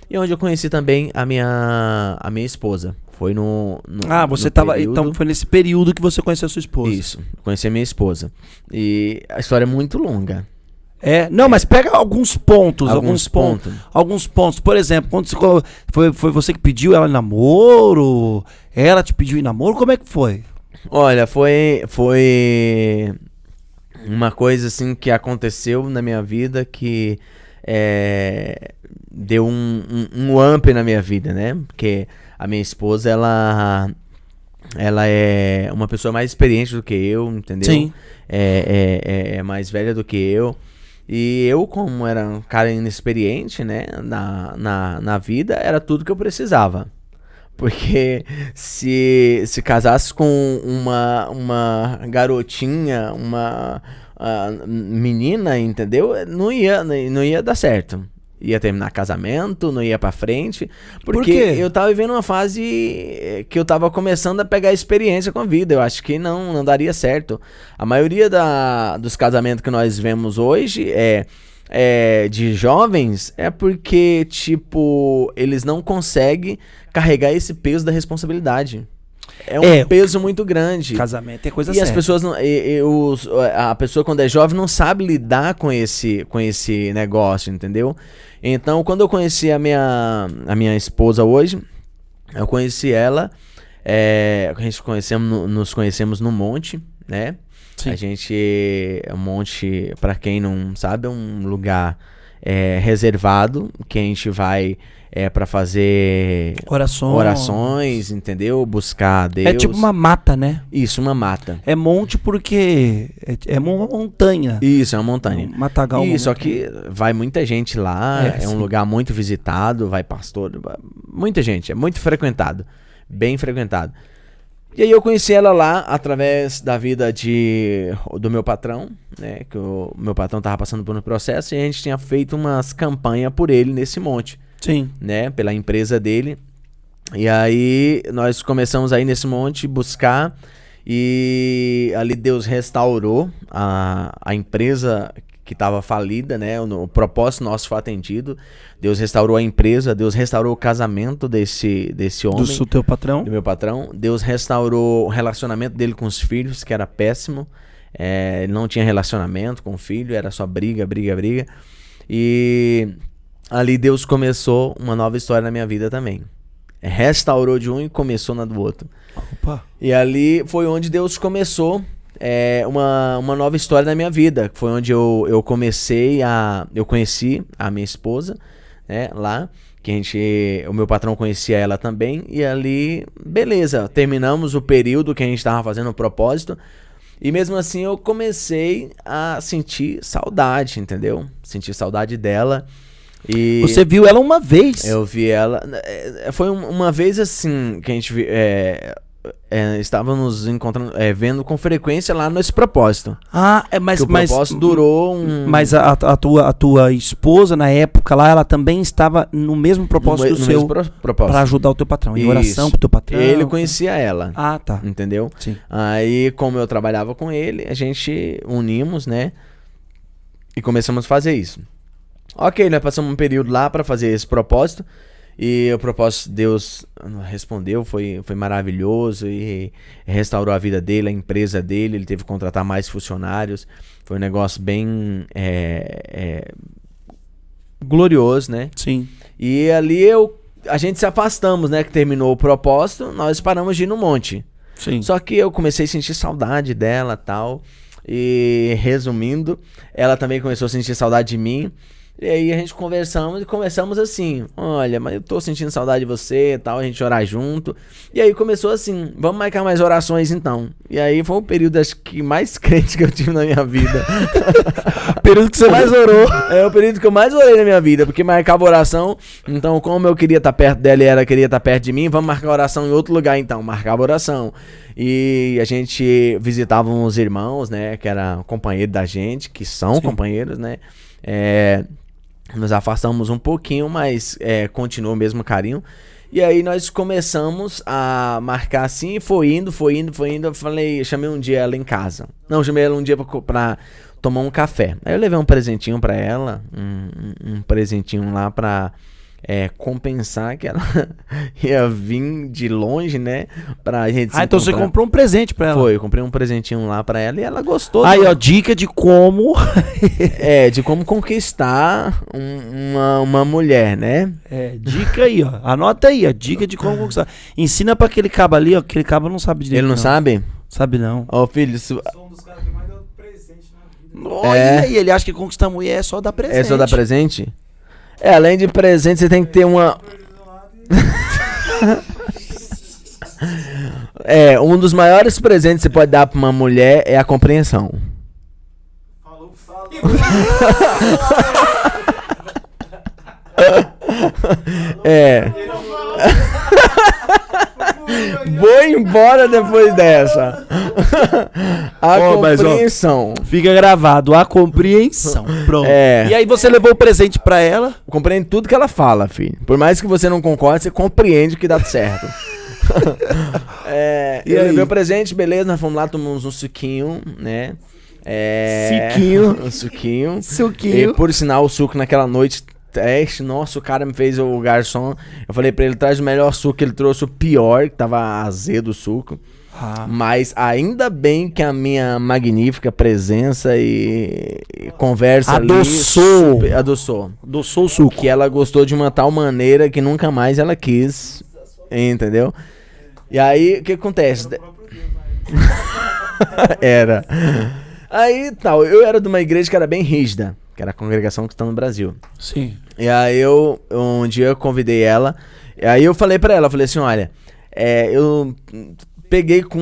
E onde eu conheci também a minha esposa. Foi Você no tava. período... Então foi nesse período que você conheceu a sua esposa. Isso, conheci a minha esposa. E a história é muito longa. Não, mas pega alguns pontos. Alguns pontos. Alguns pontos. Por exemplo, quando foi você que pediu ela em namoro? Ela te pediu em namoro? Como é que foi? Olha, foi uma coisa assim que aconteceu na minha vida que deu um up na minha vida, né? Porque a minha esposa, ela é uma pessoa mais experiente do que eu, entendeu? Sim. É mais velha do que eu. E eu, como era um cara inexperiente, né, na vida, era tudo que eu precisava. Porque se casasse com uma garotinha, uma menina, entendeu? Não ia dar certo. Ia terminar casamento, não ia pra frente. Porque Por quê? eu tava vivendo uma fase que eu tava começando a pegar experiência com a vida. Eu acho que não daria certo. A maioria dos casamentos que nós vemos hoje de jovens é porque, tipo, eles não conseguem carregar esse peso da responsabilidade. É um peso muito grande. Casamento é coisa E séria. as pessoas a pessoa quando é jovem não sabe lidar com esse negócio, entendeu? Então, quando eu conheci a minha esposa hoje, eu conheci ela, a gente nos conhecemos no monte, né? Sim. O monte, pra quem não sabe, é um lugar reservado que a gente vai pra fazer orações, entendeu? Buscar Deus. É tipo uma mata, né? Isso, uma mata. É monte porque é uma montanha. Isso, é uma montanha. Um matagal. Isso, só que vai muita gente lá, é um sim. lugar muito visitado, vai pastor, muita gente, é muito frequentado, bem frequentado. E aí eu conheci ela lá através da vida do meu patrão, né, que o meu patrão tava passando por um processo e a gente tinha feito umas campanhas por ele nesse monte. Sim. Né, pela empresa dele. E aí nós começamos aí nesse monte buscar e ali Deus restaurou a empresa que estava falida, né? O propósito nosso foi atendido. Deus restaurou a empresa, Deus restaurou o casamento desse homem. Do teu patrão? Do meu patrão. Deus restaurou o relacionamento dele com os filhos, que era péssimo. Ele não tinha relacionamento com o filho, era só briga. E ali Deus começou uma nova história na minha vida também. Restaurou de um e começou na do outro. Opa. E ali foi onde Deus começou uma nova história na minha vida. Foi onde eu conheci a minha esposa, né, lá. O meu patrão conhecia ela também. E ali, beleza, terminamos o período que a gente estava fazendo o propósito. E mesmo assim eu comecei a sentir saudade, entendeu? Sentir saudade dela. E você viu ela uma vez? Eu vi ela. Foi uma vez assim que a gente estávamos nos encontrando, vendo com frequência lá nesse propósito. Mas o propósito durou Mas a tua esposa na época lá, ela também estava no mesmo propósito do seu, para ajudar o teu patrão, em oração pro teu patrão. Ele conhecia ela. Tá. Entendeu? Sim. Aí, como eu trabalhava com ele, a gente unimos, né? E começamos a fazer isso. Ok, nós passamos um período lá para fazer esse propósito. E o propósito Deus respondeu, foi maravilhoso e restaurou a vida dele, a empresa dele. Ele teve que contratar mais funcionários. Foi um negócio bem glorioso, né? Sim. E ali a gente se afastamos, né? Que terminou o propósito, nós paramos de ir no monte. Sim. Só que eu comecei a sentir saudade dela e tal. E resumindo, ela também começou a sentir saudade de mim. E aí a gente conversamos assim, olha, mas eu tô sentindo saudade de você e tal, a gente orar junto. E aí começou assim, vamos marcar mais orações então. E aí foi o período, acho que mais crente que eu tive na minha vida. O período que você mais orou. É o período que eu mais orei na minha vida, porque marcava oração. Então, como eu queria estar perto dela e ela queria estar perto de mim, vamos marcar oração em outro lugar então. Marcava oração. E a gente visitava uns irmãos, né, que eram companheiros da gente, que são companheiros, né. Nos afastamos um pouquinho, mas continuou o mesmo carinho. E aí nós começamos a marcar assim, foi indo. Eu chamei um dia ela em casa. Não, chamei ela um dia pra tomar um café. Aí eu levei um presentinho pra ela, um presentinho lá pra compensar que ela ia vir de longe, né? Pra gente se então você comprou um presente pra ela. Foi, eu comprei um presentinho lá pra ela e ela gostou. Aí, ó, dica de como... de como conquistar uma mulher, né? Dica aí, ó. Anota aí, ó. Dica de como conquistar. Ensina pra aquele cabo ali, ó. Aquele cabo não sabe direito. Ele não sabe? Sabe não. Ó, filho, Eu sou um dos caras que mais deu presente na vida. Olha, e ele acha que conquistar mulher é só dar presente. É só dar presente? Além de presente, você tem que ter uma... um dos maiores presentes que você pode dar pra uma mulher é a compreensão. Falou. Vou embora depois dessa. A compreensão. Fica gravado, a compreensão. Pronto. E aí você levou o presente pra ela? Compreende tudo que ela fala, filho. Por mais que você não concorde, você compreende que dá certo. Eu levei o presente, beleza, nós fomos lá, tomamos um suquinho, né? Suquinho. Um suquinho. Suquinho. E por sinal, o suco naquela noite... Nossa, o cara me fez, o garçom. Eu falei pra ele, traz o melhor suco. Ele trouxe o pior, que tava azedo o suco. Mas ainda bem que a minha magnífica presença e conversa adoçou o suco. Que ela gostou de uma tal maneira que nunca mais ela quis. Entendeu? E aí, o que acontece? Era. Aí, tal, eu era de uma igreja que era bem rígida, que era a Congregação Cristã no Brasil. Sim. E aí um dia eu convidei ela, e aí eu falei pra ela, eu falei assim, olha, eu peguei com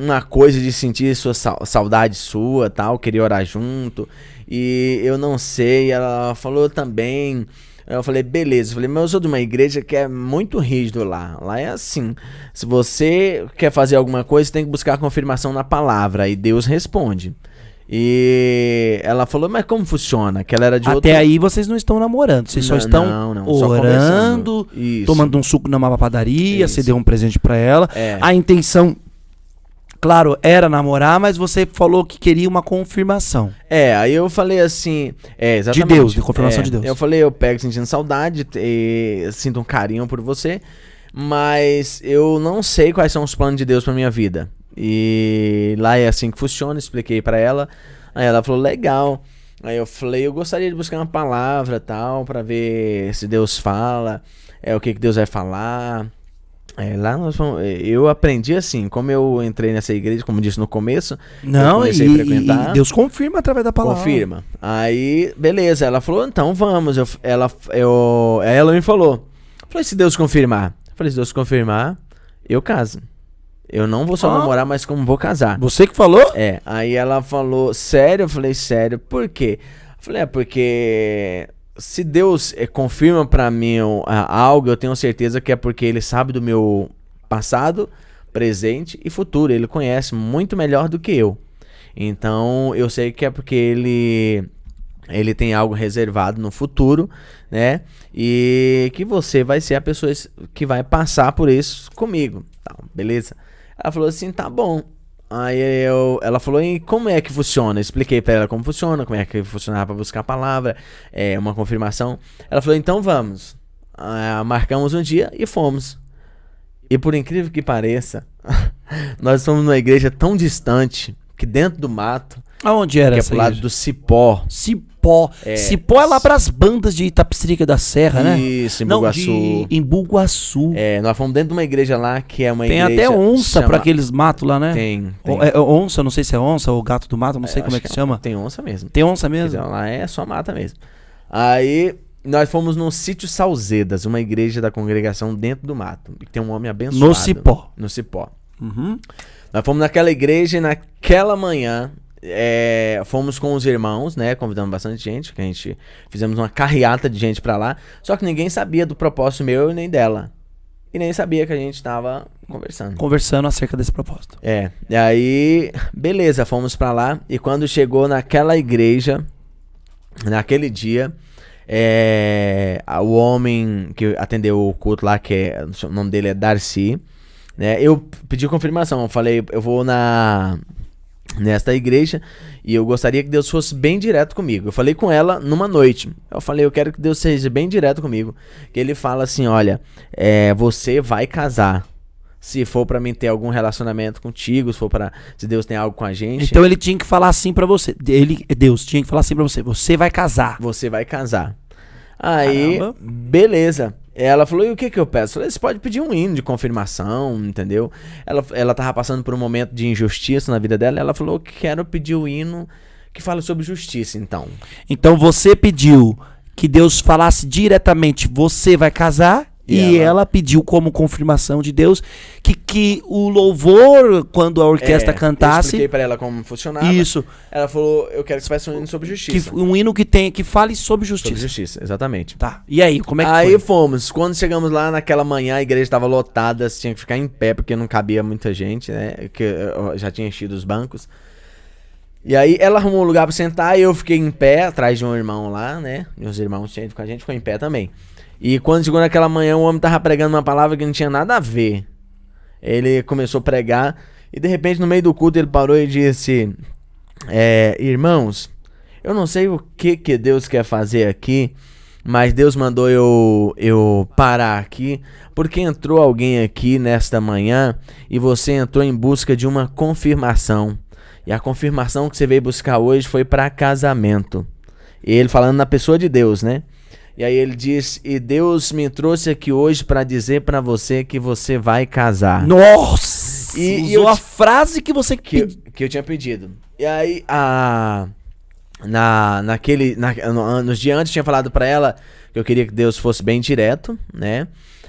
uma coisa de sentir sua saudade sua, tal, queria orar junto, e eu não sei, ela falou também. Eu falei, beleza. Eu falei, mas eu sou de uma igreja que é muito rígido lá. Lá é assim. Se você quer fazer alguma coisa, você tem que buscar confirmação na palavra. E Deus responde. E ela falou, mas como funciona? Que ela era de Até aí vocês não estão namorando. Vocês só estão orando, tomando um suco numa padaria. Você deu um presente pra ela. A intenção... Claro, era namorar, mas você falou que queria uma confirmação. Aí eu falei assim... exatamente. De Deus, de confirmação de Deus. Eu falei, eu pego sentindo saudade, sinto um carinho por você, mas eu não sei quais são os planos de Deus pra minha vida. E lá é assim que funciona, expliquei pra ela. Aí ela falou, legal. Aí eu falei, eu gostaria de buscar uma palavra tal, pra ver se Deus fala, o que Deus vai falar... lá eu aprendi assim, como eu entrei nessa igreja, como disse no começo, eu comecei a frequentar. E Deus confirma através da palavra. Confirma. Aí, beleza, ela falou, então vamos. Ela me falou, falei, se Deus confirmar. Falei, se Deus confirmar, eu caso. Eu não vou só namorar, mas como vou casar. Você que falou? Aí ela falou, sério? Eu falei, sério, por quê? Eu falei, porque... Se Deus confirma pra mim algo, eu tenho certeza que é porque Ele sabe do meu passado, presente e futuro. Ele conhece muito melhor do que eu. Então, eu sei que é porque Ele tem algo reservado no futuro, né? E que você vai ser a pessoa que vai passar por isso comigo. Tá, beleza? Ela falou assim, tá bom. Aí ela falou, e como é que funciona? Eu expliquei pra ela como funciona, como é que funcionava pra buscar a palavra, uma confirmação. Ela falou, então vamos. Marcamos um dia e fomos. E por incrível que pareça, nós somos numa igreja tão distante, que dentro do mato. Aonde era essa essa igreja? Que é pro lado do Cipó. Cipó. Cipó é lá pras bandas de Itapecerica da Serra, né? Isso, Embu-Guaçu. Embu-Guaçu. Nós fomos dentro de uma igreja lá, que é uma igreja... Tem até onça pra aqueles matos lá, né? Tem. Onça, não sei se é onça ou gato do mato, não sei como é que se chama. Tem onça mesmo. Tem onça mesmo? Então, lá é só mata mesmo. Aí... Nós fomos no Sítio Salzedas, uma igreja da congregação dentro do mato. Que tem um homem abençoado. No Cipó. No Cipó. Uhum. Nós fomos naquela igreja e naquela manhã fomos com os irmãos, né? Convidamos bastante gente, que a gente fizemos uma carreata de gente pra lá. Só que ninguém sabia do propósito meu e nem dela. E nem sabia que a gente tava conversando. Conversando acerca desse propósito. E aí, beleza, fomos pra lá. E quando chegou naquela igreja, naquele dia... o homem que atendeu o culto lá, o nome dele é Darcy, né? Eu pedi confirmação, eu falei, eu vou nesta igreja, e eu gostaria que Deus fosse bem direto comigo. Eu falei com ela numa noite. Eu falei, eu quero que Deus seja bem direto comigo. Que ele fala assim, olha, você vai casar. Se for pra mim ter algum relacionamento contigo, se Deus tem algo com a gente. Então ele tinha que falar assim pra você. Deus tinha que falar assim pra você. Você vai casar. Você vai casar. Aí, caramba, beleza. Ela falou, e o que eu peço? Eu falei, você pode pedir um hino de confirmação, entendeu? Ela tava passando por um momento de injustiça na vida dela. Ela falou que quero pedir o hino que fala sobre justiça, então. Então você pediu que Deus falasse diretamente, você vai casar? E ela pediu como confirmação de Deus que o louvor, quando a orquestra cantasse... Eu expliquei pra ela como funcionava. Isso. Ela falou, eu quero que você faça um hino sobre justiça. Um hino que fale sobre justiça. Sobre justiça, exatamente. Tá. E aí, como é que foi? Aí fomos. Quando chegamos lá naquela manhã, a igreja estava lotada, você tinha que ficar em pé, porque não cabia muita gente, né? Que já tinha enchido os bancos. E aí ela arrumou um lugar pra sentar e eu fiquei em pé, atrás de um irmão lá, né? Meus irmãos tinham ido com a gente, ficou em pé também. E quando chegou naquela manhã, o homem tava pregando uma palavra que não tinha nada a ver. Ele começou a pregar e de repente no meio do culto ele parou e disse, irmãos, eu não sei o que Deus quer fazer aqui, mas Deus mandou eu parar aqui, porque entrou alguém aqui nesta manhã e você entrou em busca de uma confirmação. E a confirmação que você veio buscar hoje foi para casamento. E ele falando na pessoa de Deus, né? E aí ele diz, e Deus me trouxe aqui hoje para dizer para você que você vai casar. Nossa! E usou a frase que você que eu tinha pedido. E aí, nos dias antes, eu tinha falado para ela que eu queria que Deus fosse bem direto, né?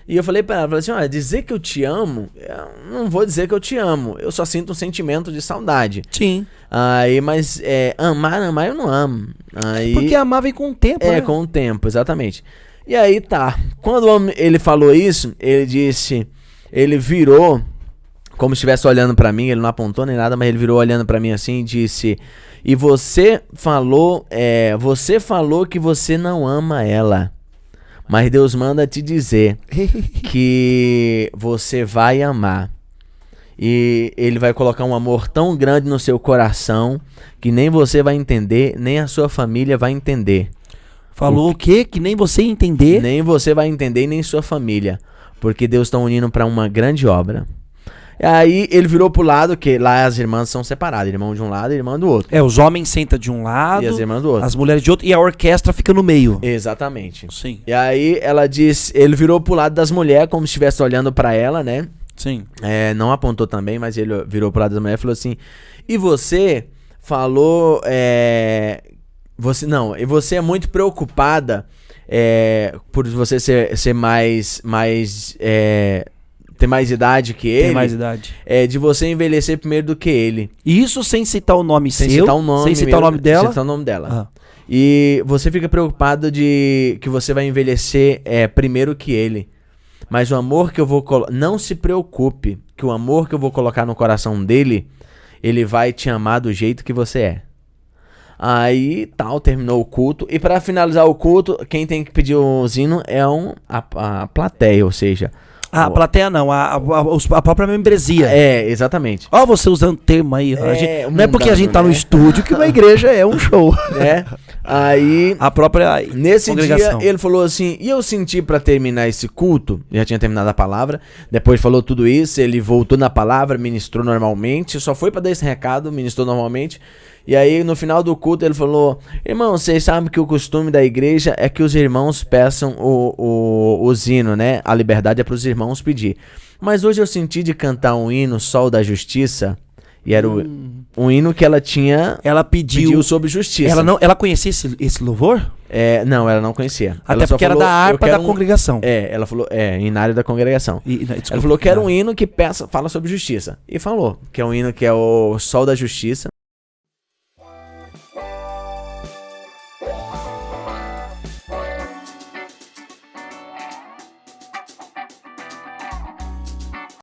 E eu falei pra ela, falei assim, olha, dizer que eu te amo, eu não vou dizer que eu te amo. Eu só sinto um sentimento de saudade. Sim. Aí, mas amar eu não amo. Aí, porque amar vem com o tempo, né? Com o tempo, exatamente. E aí tá, quando ele falou isso, ele disse, ele virou, como se estivesse olhando pra mim, ele não apontou nem nada, mas ele virou olhando pra mim assim e disse, e você falou que você não ama ela. Mas Deus manda te dizer que você vai amar. E Ele vai colocar um amor tão grande no seu coração que nem você vai entender, nem a sua família vai entender. Falou o quê? Que nem você ia entender? Nem você vai entender, nem sua família. Porque Deus está unindo para uma grande obra. Aí ele virou pro lado, que lá as irmãs são separadas, irmão de um lado e irmã do outro. Os homens sentam de um lado, e as irmãs do outro. As mulheres de outro, e a orquestra fica no meio. Exatamente. Sim. E aí ela disse, ele virou pro lado das mulheres, como se estivesse olhando pra ela, né? Sim. Não apontou também, mas ele virou pro lado das mulheres e falou assim, e você falou, você é muito preocupada por você ser mais ter mais idade que ele. Tem mais idade. De você envelhecer primeiro do que ele. Isso sem citar o nome sem seu. Citar o nome, sem citar o nome dela. Sem citar o nome dela. E você fica preocupado de que você vai envelhecer primeiro que ele. Mas o amor que eu vou colocar... Não se preocupe, que o amor que eu vou colocar no coração dele, ele vai te amar do jeito que você é. Aí, terminou o culto. E para finalizar o culto, quem tem que pedir o hino é a plateia, ou seja... A plateia não, a própria membresia. Exatamente. Ó, você usando termo aí. Não é porque a gente tá no estúdio que uma igreja é um show. Aí, a própria nesse dia, ele falou assim, e eu senti pra terminar esse culto, já tinha terminado a palavra, depois falou tudo isso, ele voltou na palavra, ministrou normalmente, só foi pra dar esse recado, ministrou normalmente. E aí, no final do culto, ele falou, irmão, vocês sabem que o costume da igreja é que os irmãos peçam o hino, né? A liberdade é para os irmãos pedir. Mas hoje eu senti de cantar um hino, Sol da Justiça, e era um hino que ela tinha... Ela pediu sobre justiça. Ela conhecia esse louvor? Não, ela não conhecia. Até ela porque era da harpa da congregação. Ela falou, na área da congregação. Ela falou que era um hino que fala sobre justiça. E falou que é um hino que é o Sol da Justiça.